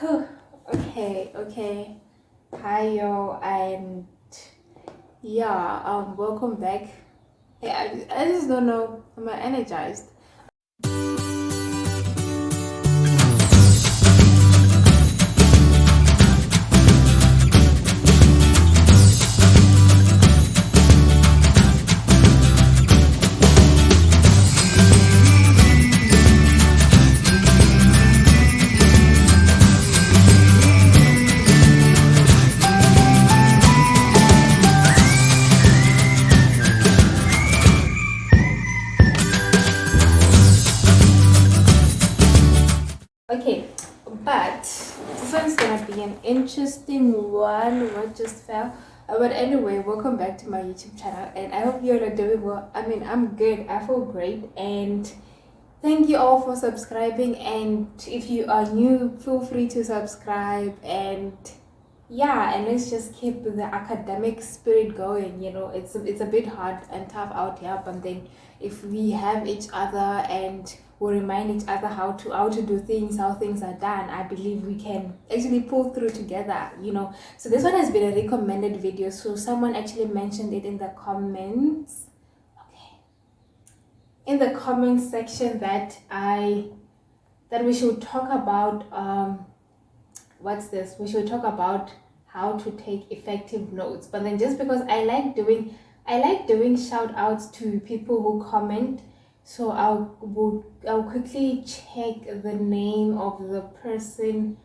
Okay. Hi, yo, and yeah, welcome back. I just don't know. I'm energized. Okay, but this one's gonna be an interesting one. What just fell? But anyway, welcome back to my YouTube channel, and I hope you're all doing well. I mean, I'm good. I feel great, and thank you all for subscribing. And if you are new, feel free to subscribe. And yeah, and let's just keep the academic spirit going. It's a bit hard and tough out here, but then if we have each other and we remind each other how to do things, how things are done, I believe we can actually pull through together. So this one has been a recommended video, so someone actually mentioned it in the comments. Okay, in the comment section that we should talk about what's this we should talk about how to take effective notes. But then, just because I like doing shout outs to people who comment, so I'll quickly check the name of the person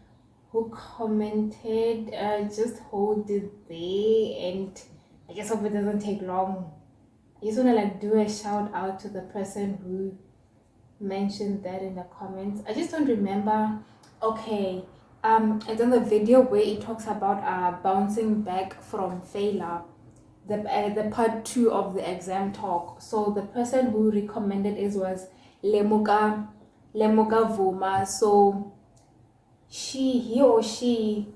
who commented. Just hold it there, and I guess hope it doesn't take long. I just want to do a shout out to the person who mentioned that in the comments. I just don't remember. Okay, it's on the video where it talks about bouncing back from failure, the part 2 of the exam talk. So the person who recommended it was Lemuka Vuma. So he or she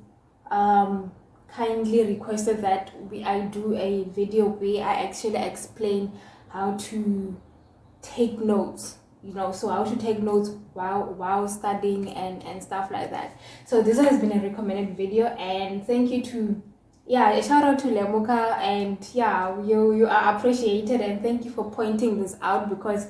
kindly requested that I do a video where I actually explain how to take notes, so how to take notes while studying and stuff like that. So this has been a recommended video, and thank you to, yeah, a shout out to Lemuka. And yeah, you are appreciated, and thank you for pointing this out, because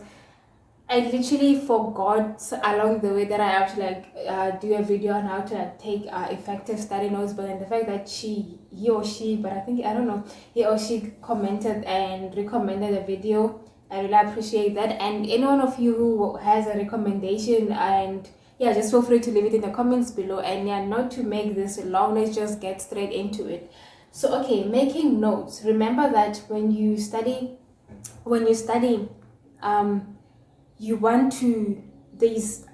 I literally forgot along the way that I have to do a video on how to take effective study notes. But then the fact that he or she, but I think, I don't know, he or she commented and recommended a video, I really appreciate that. And any one of you who has a recommendation, and yeah, just feel free to leave it in the comments below. And yeah, not to make this long, let's just get straight into it. So okay, making notes. Remember that when you study, um you want to there's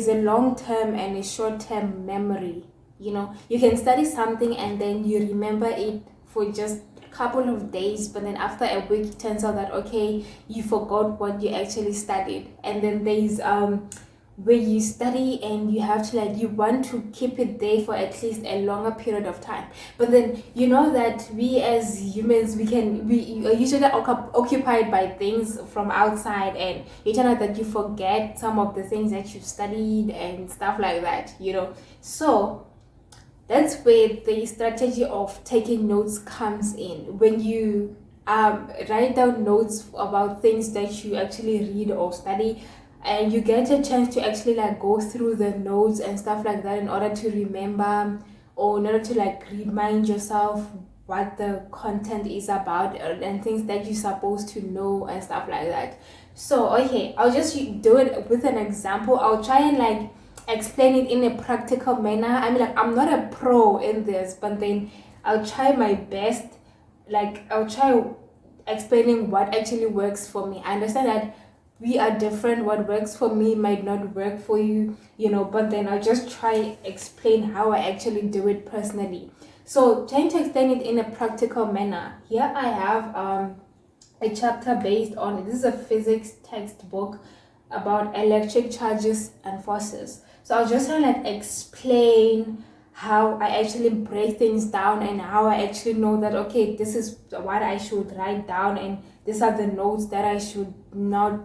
a long-term and a short-term memory. You can study something and then you remember it for just a couple of days, but then after a week it turns out that, okay, you forgot what you actually studied. And then there's where you study and you have to you want to keep it there for at least a longer period of time. But then you know that we as humans, we are usually occupied by things from outside, and you turn out that you forget some of the things that you studied and stuff like that. So that's where the strategy of taking notes comes in. When you write down notes about things that you actually read or study, and you get a chance to actually go through the notes and stuff like that, in order to remember, or in order to remind yourself what the content is about, and things that you're supposed to know and stuff like that. So okay, I'll just do it with an example. I'll try and explain it in a practical manner. I mean, I'm not a pro in this, but then I'll try my best. I'll try explaining what actually works for me. I understand that we are different. What works for me might not work for you, but then I'll just try explain how I actually do it personally. So trying to explain it in a practical manner. Here I have a chapter based on, this is a physics textbook about electric charges and forces. So I'll just try to explain how I actually break things down, and how I actually know that, okay, this is what I should write down, and these are the notes that I should not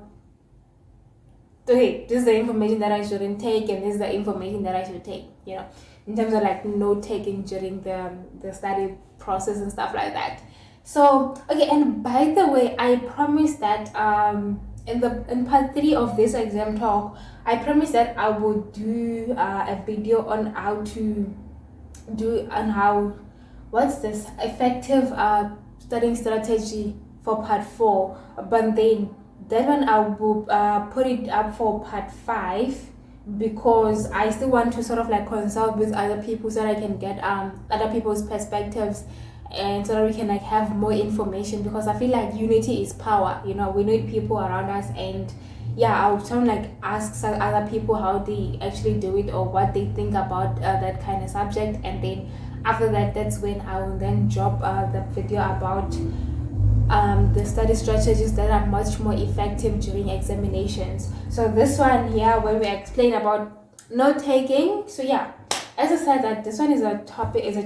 okay, this is the information that I shouldn't take, and this is the information that I should take, in terms of like note taking during the study process and stuff like that. So okay, and by the way, I promise that in part three of this exam talk, I promise that I will do a video on how to do on how what's this effective studying strategy for part four, but then that one I will put it up for part five, because I still want to sort of like consult with other people so that I can get other people's perspectives, and so that we can like have more information, because I feel like unity is power. We need people around us, and yeah, I'll try to like ask some other people how they actually do it or what they think about that kind of subject, and then after that, that's when I will then drop the video about the study strategies that are much more effective during examinations. So this one here, where we explain about note taking. So yeah, as I said, that this one is a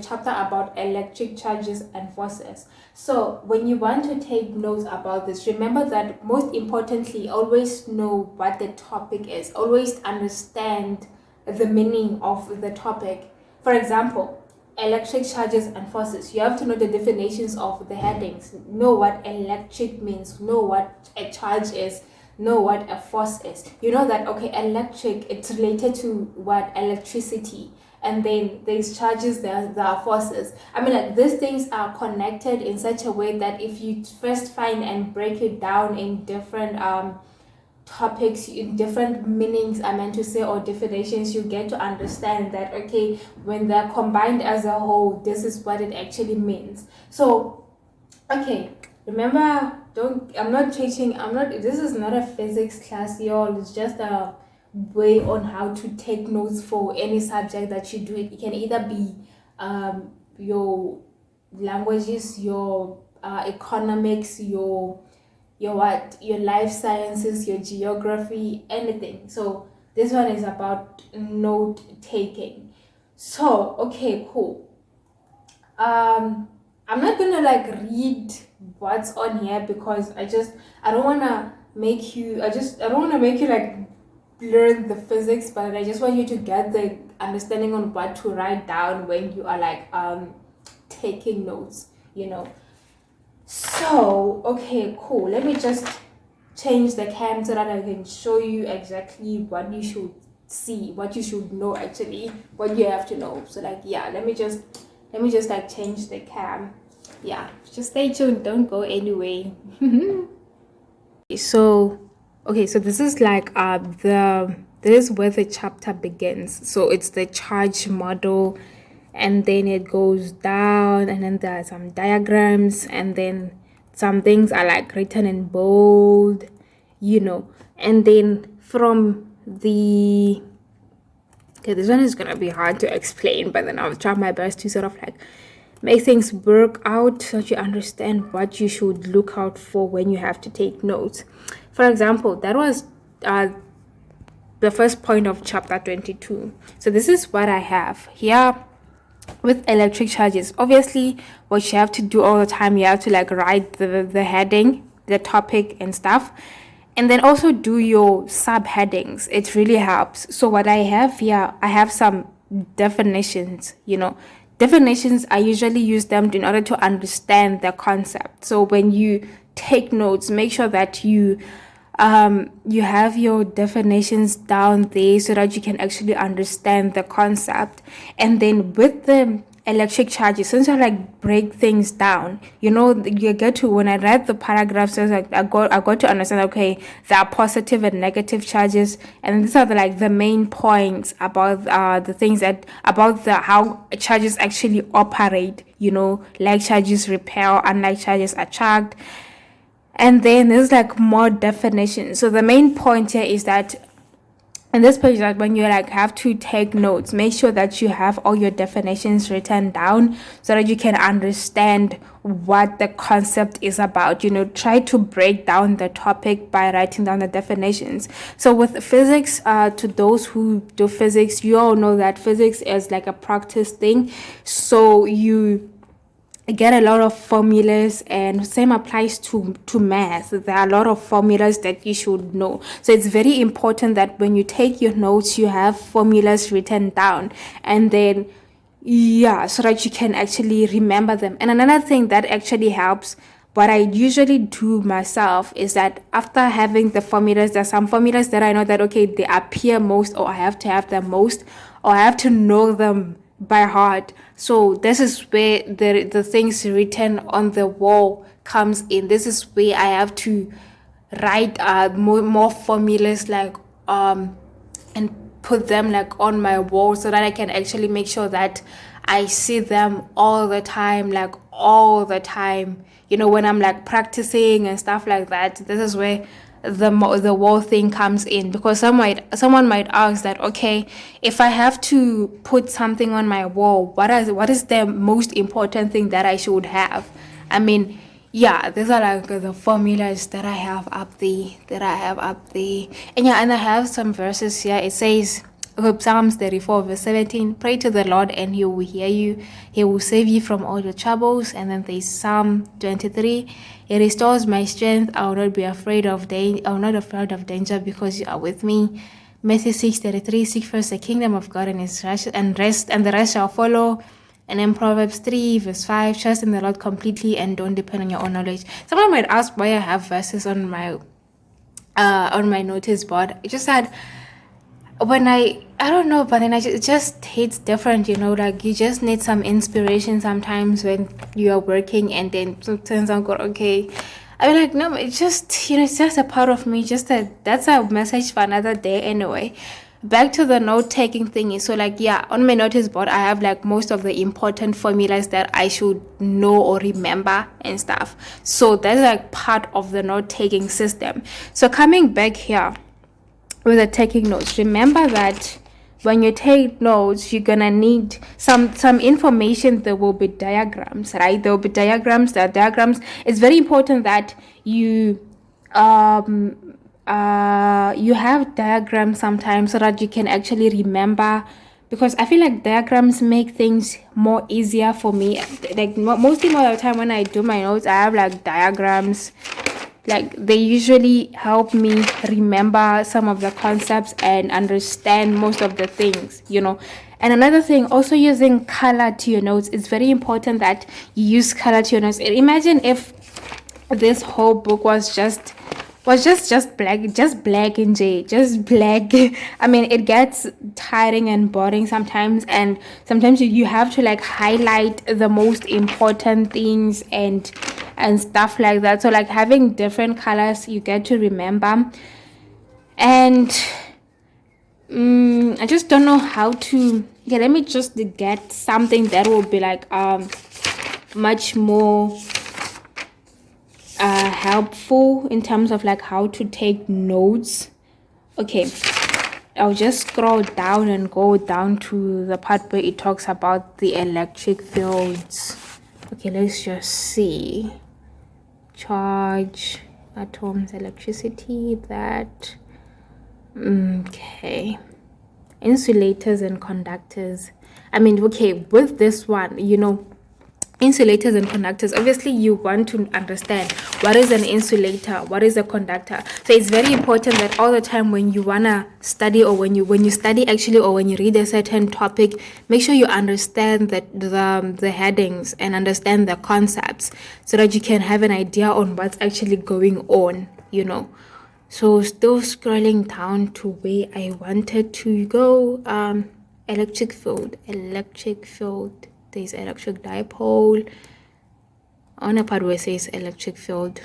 chapter about electric charges and forces. So when you want to take notes about this, remember that most importantly, always know what the topic is. Always understand the meaning of the topic. For example, electric charges and forces. You have to know the definitions of the headings. Know what electric means. Know what a charge is. Know what a force is. You know that, okay, electric, it's related to what? Electricity. And then there's charges, there are forces. I mean, like, these things are connected in such a way that if you first find and break it down in different topics, in different meanings I meant to say, or definitions, you get to understand that, okay, when they're combined as a whole, this is what it actually means. So okay, remember, this is not a physics class, y'all. It's just a way on how to take notes for any subject that you do. It can either be your languages, your economics, your life sciences, your geography, anything. So this one is about note taking. So okay, cool. I'm not gonna like read what's on here, because I don't wanna make you like learn the physics, but I just want you to get the understanding on what to write down when you are like taking notes. So okay, cool. Let me just change the cam so that I can show you exactly what you should see, what you should know, actually what you have to know. So like, yeah, let me just like change the cam. Yeah, just stay tuned, don't go anyway. So this is like this is where the chapter begins. So it's the charge model, and then it goes down, and then there are some diagrams, and then some things are like written in bold, and then from the okay, this one is gonna be hard to explain, but then I'll try my best to sort of like make things work out so that you understand what you should look out for when you have to take notes. For example, that was the first point of chapter 22. So this is what I have here with electric charges. Obviously, what you have to do all the time, you have to like write the heading, the topic and stuff, and then also do your subheadings. It really helps. So what I have here, I have some definitions. Definitions, I usually use them in order to understand the concept. So when you take notes, make sure that you have your definitions down there so that you can actually understand the concept. And then with the electric charges, since I like break things down, you get to, when I read the paragraphs, I got to understand, okay, there are positive and negative charges, and these are the main points about the things about how charges actually operate. Like charges repel, unlike charges attract. And then there's like more definitions. So the main point here is that in this page, that when you like have to take notes, make sure that you have all your definitions written down so that you can understand what the concept is about. Try to break down the topic by writing down the definitions. So with physics, to those who do physics, you all know that physics is like a practice thing. So you get a lot of formulas, and same applies to math. There are a lot of formulas that you should know, so it's very important that when you take your notes you have formulas written down, and then yeah, so that you can actually remember them. And another thing that actually helps, what I usually do myself, is that after having the formulas, there's some formulas that I know that okay, they appear most, or I have to have them most, or I have to know them by heart. So this is where the things written on the wall comes in. This is where I have to write more formulas, like and put them like on my wall, so that I can actually make sure that I see them all the time, like all the time. When I'm like practicing and stuff like that. This is where the wall thing comes in, because someone might ask that, okay, if I have to put something on my wall, what is the most important thing that I should have? I mean, yeah, these are like the formulas that I have up there. And yeah, and I have some verses here. It says, Psalms 34 verse 17, pray to the Lord and he will hear you. He will save you from all your troubles. And then there's Psalm 23, it restores my strength. I will not be afraid of danger because you are with me. Matthew 6:33, seek first the kingdom of God and his righteousness, and the rest shall follow. And then Proverbs 3 verse 5, trust in the Lord completely and don't depend on your own knowledge. Someone might ask why I have verses on my notice board. It just had, when I don't know, but then it just hits different, like you just need some inspiration sometimes when you are working, and then sometimes I'm going, okay, I mean, like, no, it's just, it's just a part of me. Just that's a message for another day anyway. Back to the note taking thingy. So like, yeah, on my notice board I have like most of the important formulas that I should know or remember and stuff. So that's like part of the note taking system. So coming back here with the taking notes, remember that when you take notes, you're gonna need some information. There will be diagrams, right? There will be diagrams. There are diagrams. It's very important that you you have diagrams sometimes, so that you can actually remember, because I feel like diagrams make things more easier for me. Like mostly more of the time when I do my notes, I have like diagrams. Like they usually help me remember some of the concepts and understand most of the things. And another thing, also using color to your notes. It's very important that you use color to your notes. Imagine if this whole book was just black, just black. I mean, it gets tiring and boring sometimes, and sometimes you have to like highlight the most important things and stuff like that. So like having different colors, you get to remember. And I just don't know how to, let me just get something that will be like much more helpful in terms of like how to take notes. Okay, I'll just scroll down and go down to the part where it talks about the electric fields. Okay, let's just see. Charge, atoms, electricity, that. Okay. Insulators and conductors. I mean, okay, with this one, insulators and conductors, obviously you want to understand what is an insulator, what is a conductor. So it's very important that all the time when you wanna study, or when you study actually, or when you read a certain topic, make sure you understand that the headings and understand the concepts, so that you can have an idea on what's actually going on. So still scrolling down to where I wanted to go. Electric field. There's electric dipole. On a part where it says electric field.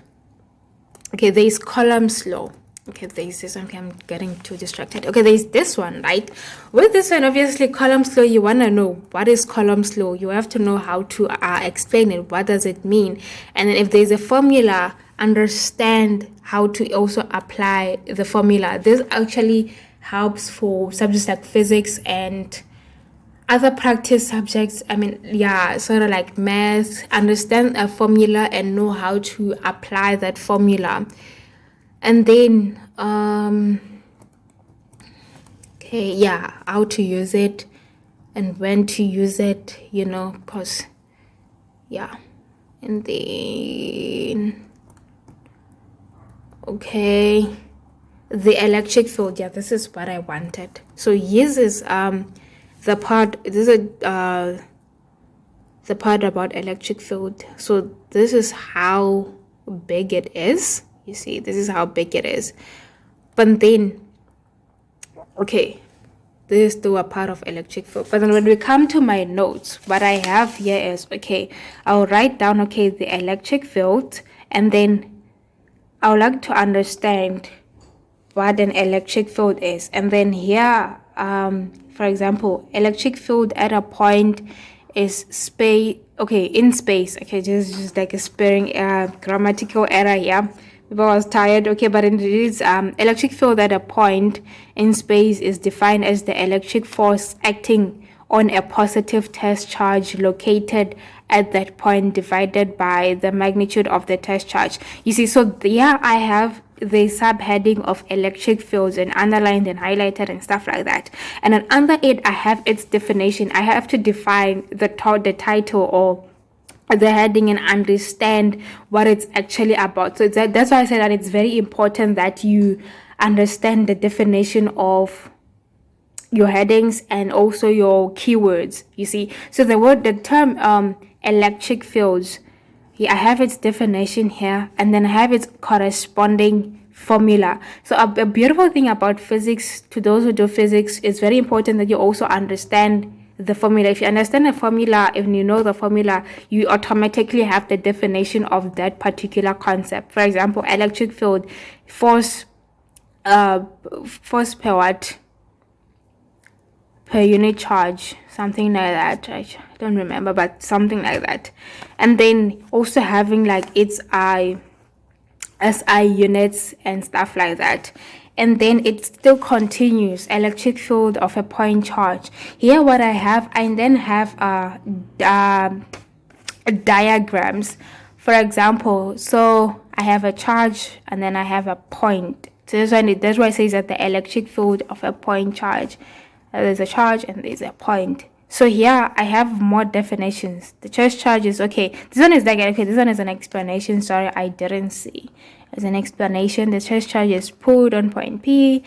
Okay, there's Coulomb's law. Okay, there's this one. Okay, I'm getting too distracted. Okay, there's this one, right? With this one, obviously, Coulomb's law, you want to know what is Coulomb's law. You have to know how to explain it. What does it mean? And then if there's a formula, understand how to also apply the formula. This actually helps for subjects like physics and other practice subjects. I mean, yeah, sort of like math. Understand a formula and know how to apply that formula. And then okay, yeah, how to use it and when to use it, because yeah, and then okay, the electric field. Yeah, this is what I wanted. So this is the part, this is the part about electric field. So this is how big it is. You see, this is how big it is. But then, okay, this is still a part of electric field. But then when we come to my notes, what I have here is, okay, I'll write down, okay, the electric field, and then I would like to understand what an electric field is. And then here, for example, electric field at a point is space, okay, in space. Okay, just like a sparing grammatical error here. People was tired, okay, but it is electric field at a point in space is defined as the electric force acting on a positive test charge located at that point divided by the magnitude of the test charge. You see, so there I have the subheading of electric fields and underlined and highlighted and stuff like that. And then under it, I have its definition. I have to define the title or the heading and understand what it's actually about. So that's why I said that it's very important that you understand the definition of your headings and also your keywords. You see, so the term electric fields, I have its definition here, and then I have its corresponding formula. So a beautiful thing about physics, to those who do physics, it's very important that you also understand the formula. If you understand the formula, if you know the formula, you automatically have the definition of that particular concept. For example, electric field, force per watt per unit charge, something like that. I don't remember, but something like that. And then also having like its SI units and stuff like that. And then it still continues, electric field of a point charge. Here what I then have diagrams. For example, so I have a charge and then I have a point. So that's why it says that the electric field of a point charge. There's a charge and there's a point. So here I have more definitions. The charge is okay. This one is like, okay, this one is an explanation. Sorry, I didn't see. As an explanation, the charge is pulled on point P.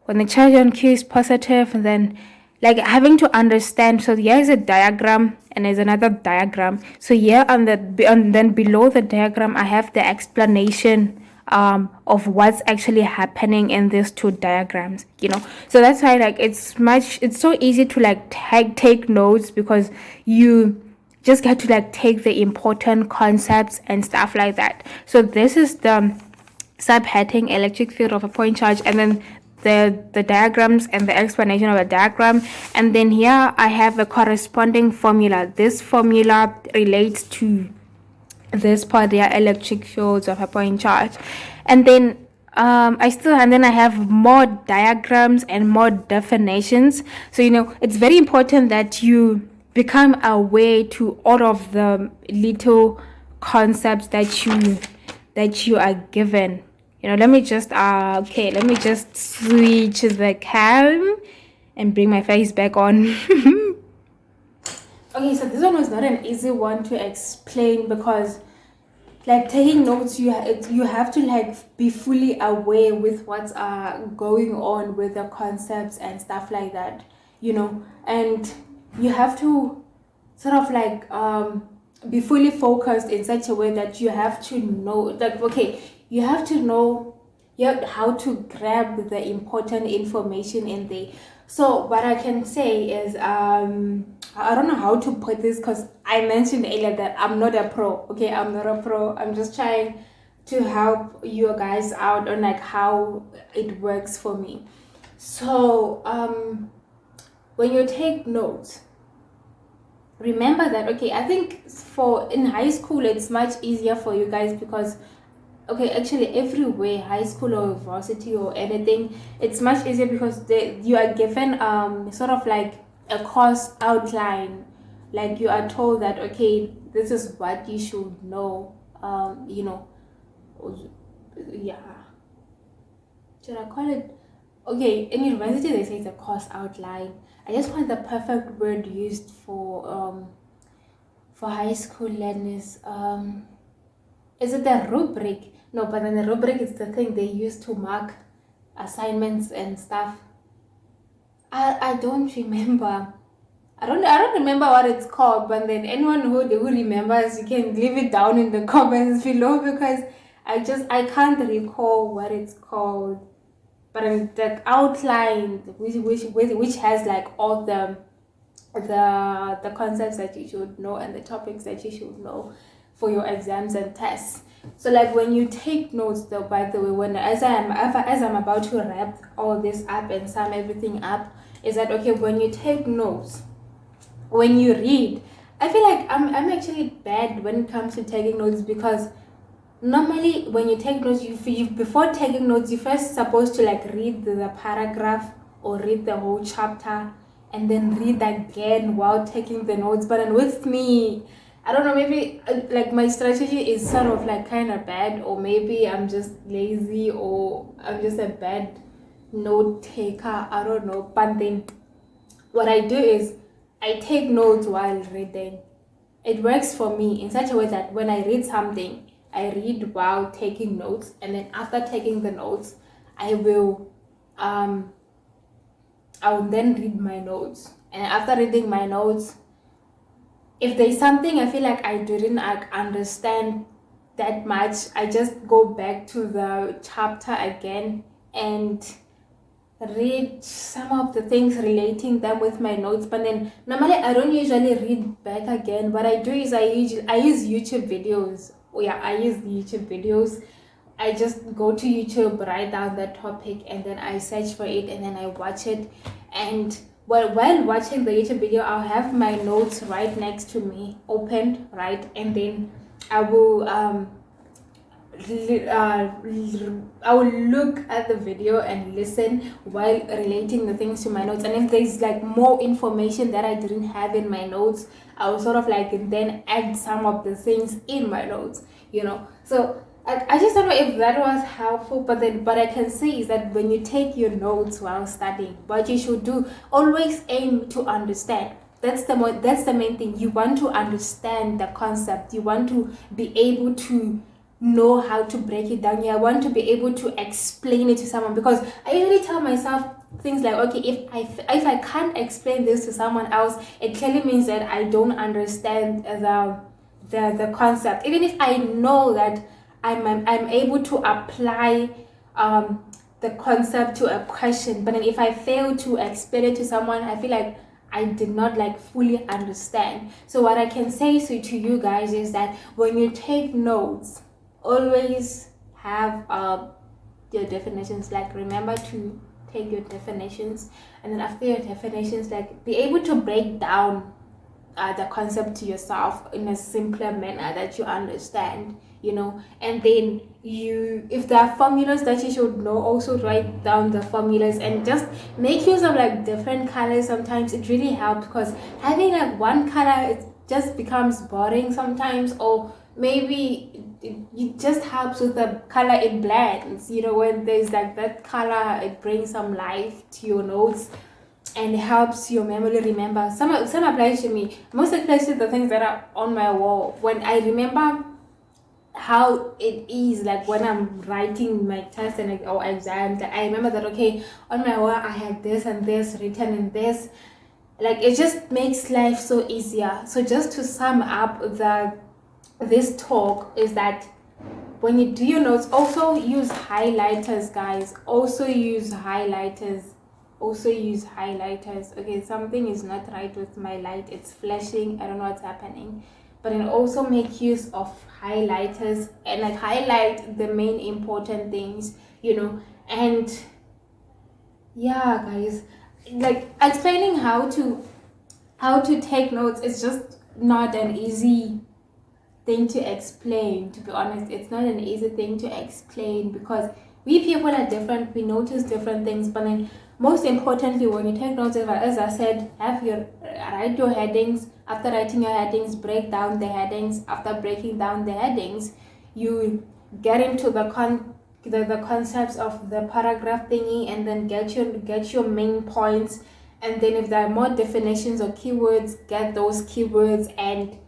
When the charge on Q is positive, and then like having to understand. So here is a diagram and there's another diagram. So here then below the diagram, I have the explanation of what's actually happening in these two diagrams, so that's why like it's so easy to like take notes, because you just get to like take the important concepts and stuff like that. So this is the subheading, electric field of a point charge, and then the diagrams and the explanation of a diagram. And then here I have a corresponding formula. This formula relates to this part, their electric fields of a point charge. And then I have more diagrams and more definitions. So it's very important that you become aware to all of the little concepts that you are given. Let me just switch the cam and bring my face back on. Okay, so this one was not an easy one to explain, because like taking notes, you have to like be fully aware with what's going on with the concepts and stuff like that, and you have to sort of like be fully focused in such a way that you have to know, like, okay, you have to know how to grab the important information in there. So what I can say is, I don't know how to put this, because I mentioned earlier that I'm not a pro. Okay, I'm not a pro. I'm just trying to help you guys out on like how it works for me. So when you take notes, remember that, okay, I think in high school it's much easier for you guys, because okay, actually everywhere, high school or varsity or anything, it's much easier because you are given sort of like a course outline. Like you are told that, okay, this is what you should know. Yeah, should I call it? Okay, in university they say it's a course outline. I just want the perfect word used for high school learners. Is it the rubric? No, but then the rubric is the thing they use to mark assignments and stuff. I don't remember. I don't remember what it's called, but then anyone who remembers, you can leave it down in the comments below, because I can't recall what it's called. But the outline, which has like all the concepts that you should know and the topics that you should know for your exams and tests. So like when you take notes, though, by the way, when as I'm about to wrap all this up and sum everything up, is that okay? When you take notes, when you read, I feel like I'm actually bad when it comes to taking notes, because normally when you take notes, you before taking notes, you're first supposed to like read the paragraph or read the whole chapter and then read again while taking the notes. But then with me, I don't know, maybe like my strategy is sort of like kind of bad, or maybe I'm just lazy, or I'm just a bad note taker. I don't know. But then what I do is I take notes while reading. It works for me in such a way that when I read something, I read while taking notes, and then after taking the notes, I will then read my notes. And after reading my notes, if there's something I feel like I didn't understand that much, I just go back to the chapter again and read some of the things, relating them with my notes. But then normally I don't usually read back again. What I do is I use YouTube videos. Oh yeah, I use YouTube videos. I just go to YouTube, write down the topic, and then I search for it, and then I watch it. And while watching the YouTube video, I'll have my notes right next to me, opened, right, and then I will I will look at the video and listen while relating the things to my notes. And if there's like more information that I didn't have in my notes, I will sort of like then add some of the things in my notes, So I just don't know if that was helpful, but I can say is that when you take your notes while studying, what you should do, always aim to understand. That's the main thing. You want to understand the concept. You want to be able to know how to break it down. I want to be able to explain it to someone, because I usually tell myself things like, okay, if I can't explain this to someone else, it clearly means that I don't understand the concept. Even if I know that I'm able to apply the concept to a question, but then if I fail to explain it to someone, I feel like I did not like fully understand. So what I can say to you guys is that when you take notes, always have your definitions. Like, remember to take your definitions, and then after your definitions, like, be able to break down the concept to yourself in a simpler manner that you understand, and then if there are formulas that you should know, also write down the formulas, and just make use of like different colors. Sometimes it really helps, because having like one color, it just becomes boring sometimes, or maybe it just helps with the color. It blends, when there's like that color, it brings some life to your notes and helps your memory remember. Some applies to me. Most applies the things that are on my wall. When I remember how it is, like when I'm writing my test or exams, I remember that, okay, on my wall I had this and this written in this. Like, it just makes life so easier. So just to sum up this talk is that when you do your notes, also use highlighters, guys. Also use highlighters. Okay, something is not right with my light. It's flashing. I don't know what's happening. But then also make use of highlighters and like highlight the main important things, and yeah, guys, like, explaining how to take notes is just not an easy thing to explain. To be honest, it's not an easy thing to explain, because we people are different. We notice different things. But then most importantly, when you take notes, as I said, write your headings. After writing your headings, break down the headings. After breaking down the headings, you get into the concepts of the paragraph thingy, and then get your main points. And then if there are more definitions or keywords, get those keywords and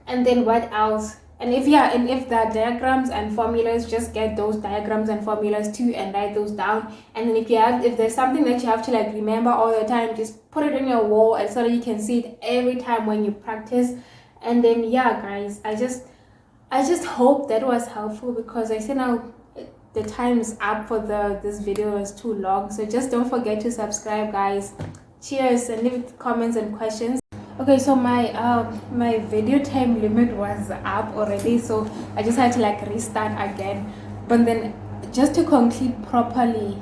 And then what else? And if the diagrams and formulas, just get those diagrams and formulas too and write those down. And then if there's something that you have to like remember all the time, just put it on your wall and so that you can see it every time when you practice. And then yeah guys, I just hope that was helpful, because I see now the time's up for this video is too long. So just don't forget to subscribe guys. Cheers, and leave comments and questions. Okay, so my video time limit was up already, so I just had to like restart again. But then just to conclude properly,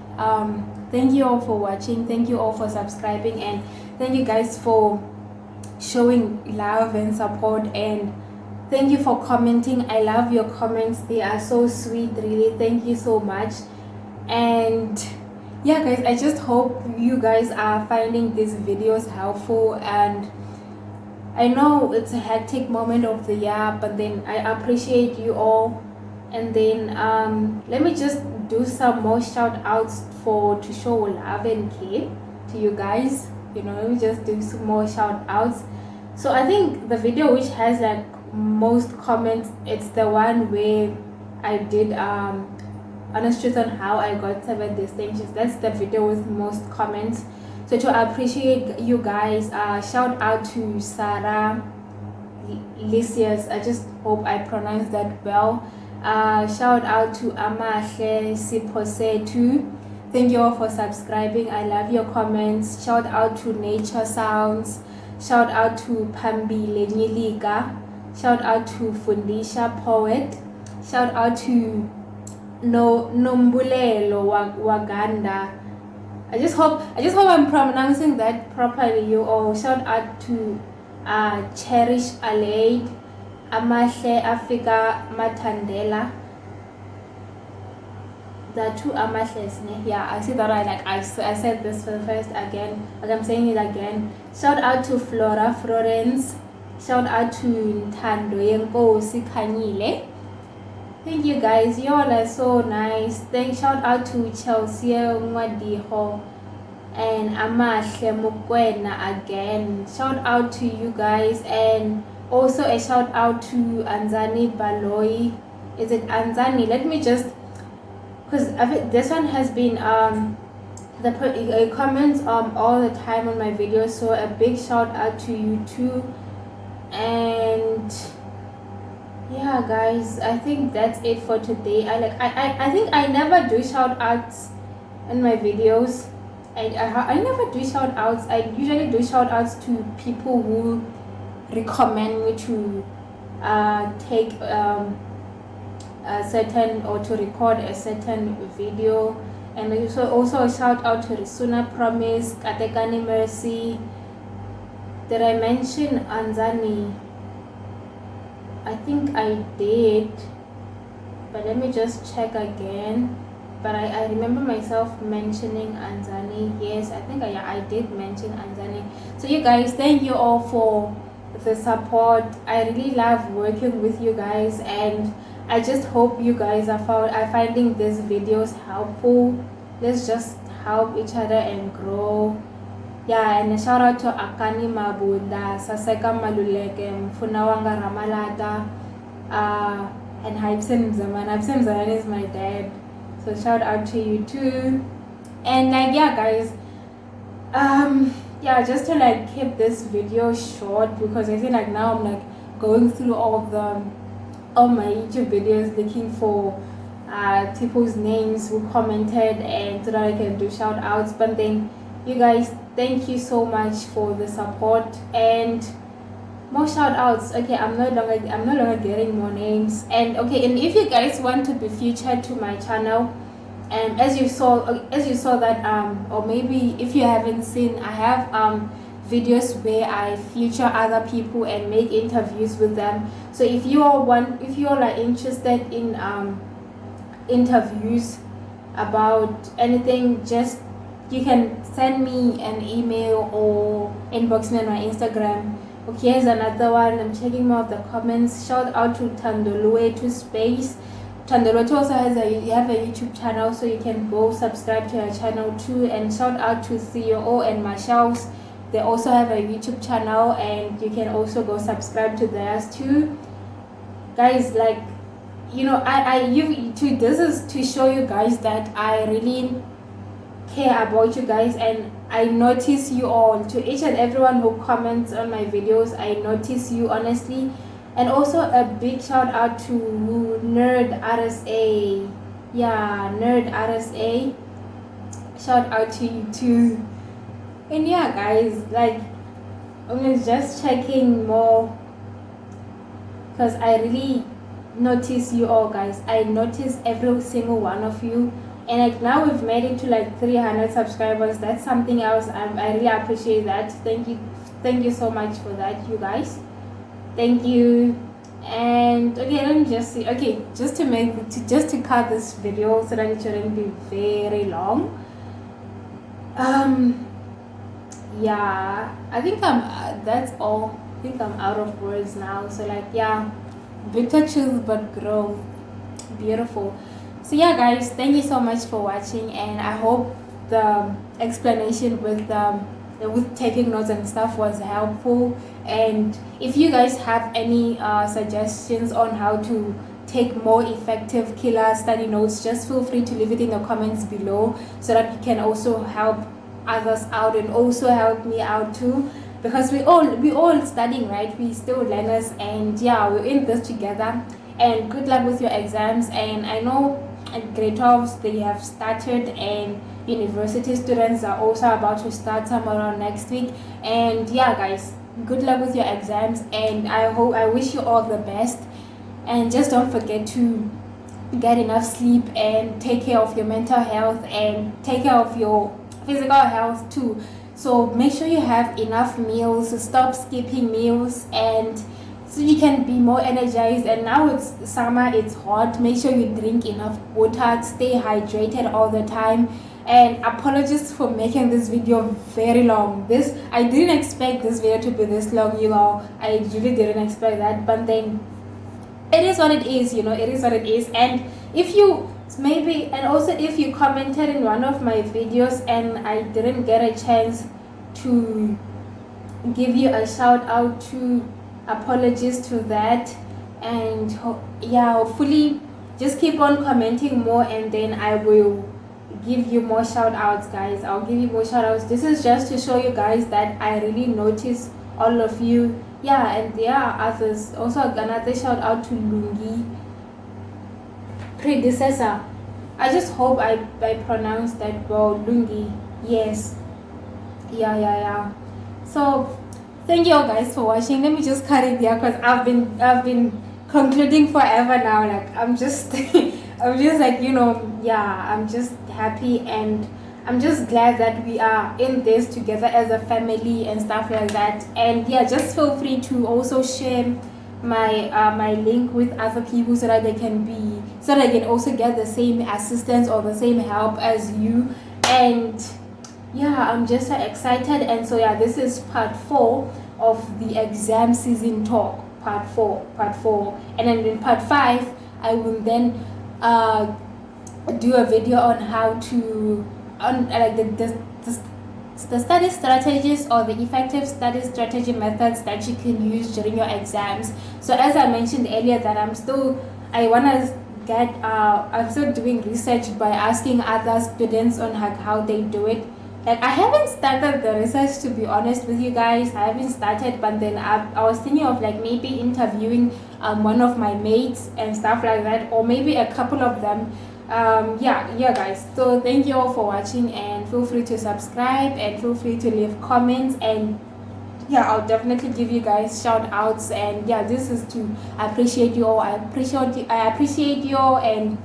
thank you all for watching, thank you all for subscribing, and thank you guys for showing love and support, and thank you for commenting. I love your comments, they are so sweet, really. Thank you so much. And yeah guys, I just hope you guys are finding these videos helpful. And I know it's a hectic moment of the year, but then I appreciate you all. And then let me just do some more shout outs to show love and care to you guys. Let me just do some more shout outs. So I think the video which has like most comments, it's the one where I did honest truth on how I got 7 distinctions. That's the video with most comments. So to appreciate you guys, shout out to Sarah Lysias, I just hope I pronounced that well. Shout out to Amahle Siposetu. Thank you all for subscribing, I love your comments. Shout out to Nature Sounds. Shout out to Pambi Lenyiliga. Shout out to Fundisha Poet. Shout out to Nombulelo Waganda. I just hope I'm pronouncing that properly, you all. Shout out to Cherish Aleid, Amahle Africa Matandela. The two Amahles, yeah, I see that I said this first again, but I'm saying it again. Shout out to Flora Florence. Shout out to Ntando Yenkosi. Thank you guys, you all are so nice. Shout out to Chelsea Mwadiho and Amahle Mukwena again. Shout out to you guys, and also a shout out to Anzani Baloi. Is it Anzani? Let me just, because this one has been the comments all the time on my videos, so a big shout out to you too. And yeah guys, I think that's it for today. I think I never do shout outs in my videos. I never do shout outs. I usually do shout outs to people who recommend me to take a certain, or to record a certain video. And also a shout out to Risuna Promise, Katekani Mercy. Did I mention Anzani? I think I did, but let me just check again. But I remember myself mentioning Anzani. Yes, I think I did mention Anzani. So you guys, thank you all for the support. I really love working with you guys, and I just hope you guys are finding these videos helpful. Let's just help each other and grow. Yeah, and a shout out to Akani Mabunda, Saseka Maluleke, Mfunawanga Ramalata, and Hypsen Zaman. Hypsen Zaman is my dad, so shout out to you too. And yeah guys, yeah, just to keep this video short, because I feel like now I'm going through all my YouTube videos looking for people's names who commented, and so that I can do shout outs. But then you guys, thank you so much for the support and more shout outs. Okay, I'm no longer getting more names. And okay, and if you guys want to be featured to my channel, and as you saw that or maybe if you haven't seen, I have videos where I feature other people and make interviews with them. So if you all are interested in interviews about anything, just you can send me an email or inbox me on my Instagram. Okay, here's another one. I'm checking more of the comments. Shout out to Tandolue to Space. Tandolue also have a YouTube channel, so you can go subscribe to her channel too. And shout out to Theo and Marshall's. They also have a YouTube channel, and you can also go subscribe to theirs too, guys. Like, this is to show you guys that I really care about you guys, and I notice you all. To each and everyone who comments on my videos, I notice you, honestly. And also a big shout out to Nerd RSA. Yeah, Nerd RSA, shout out to you too. And yeah, guys, like, I'm just checking more, because I really notice you all, guys. I notice every single one of you. And like, now we've made it to like 300 subscribers. That's something else. I really appreciate that. Thank you so much for that, you guys. Thank you. And okay, let me just see. Okay, just to cut this video so that it shouldn't be very long. Yeah, I think that's all. I think I'm out of words now. So like, yeah, bitter choose but grow. Beautiful. So yeah, guys, thank you so much for watching, and I hope the explanation with taking notes and stuff was helpful. And if you guys have any suggestions on how to take more effective killer study notes, just feel free to leave it in the comments below, so that you can also help others out and also help me out too, because we all studying, right? We still learners, and yeah, we're in this together. And good luck with your exams. And I know at grade 12s they have started, and university students are also about to start somewhere around next week. And yeah, guys, good luck with your exams, and I wish you all the best. And just don't forget to get enough sleep and take care of your mental health and take care of your physical health too. So make sure you have enough meals, stop skipping meals, and so you can be more energized. And now it's summer, it's hot. Make sure you drink enough water, stay hydrated all the time. And apologies for making this video very long. I didn't expect this video to be this long, you know. I really didn't expect that, but then it is what it is, it is what it is. And if you if you commented in one of my videos and I didn't get a chance to give you a shout out to, apologies to that. And yeah, hopefully just keep on commenting more, and then I will give you more shout outs, guys. I'll give you more shout outs. This is just to show you guys that I really notice all of you. Yeah, and there are others. Also, another shout out to Lungi predecessor. I just hope I pronounced that well. Lungi, yes. Yeah. So thank you all guys for watching. Let me just cut it there, because I've been concluding forever now. Like, I'm just I'm just like, yeah, I'm just happy, and I'm just glad that we are in this together as a family and stuff like that. And yeah, just feel free to also share my link with other people, so that they can also get the same assistance or the same help as you. And yeah, I'm just so excited. And so yeah, this is part 4 of the exam season talk. Part 4, and then in part 5 I will then do a video on how to like the study strategies, or the effective study strategy methods that you can use during your exams. So as I mentioned earlier, that I'm still doing research by asking other students on how they do it. Like, I haven't started the research, to be honest with you guys. I haven't started, but then I was thinking of like maybe interviewing one of my mates and stuff like that, or maybe a couple of them. Yeah guys, so thank you all for watching, and feel free to subscribe, and feel free to leave comments. And yeah, I'll definitely give you guys shout outs. And yeah, this is to appreciate you all. I appreciate you all. And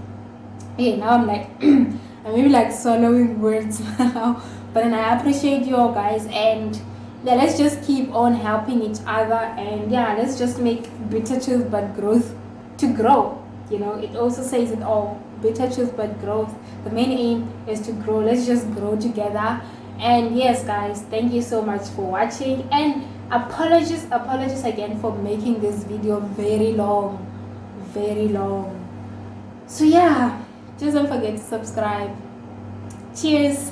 yeah, now I'm like I'm maybe like swallowing words now, but then I appreciate you all guys. And yeah, let's just keep on helping each other, and yeah, let's just make bitter truth but growth to grow. It also says it all. Bitter truth but growth. The main aim is to grow. Let's just grow together. And yes guys, thank you so much for watching, and apologies again for making this video very long. So yeah, just don't forget to subscribe. Cheers.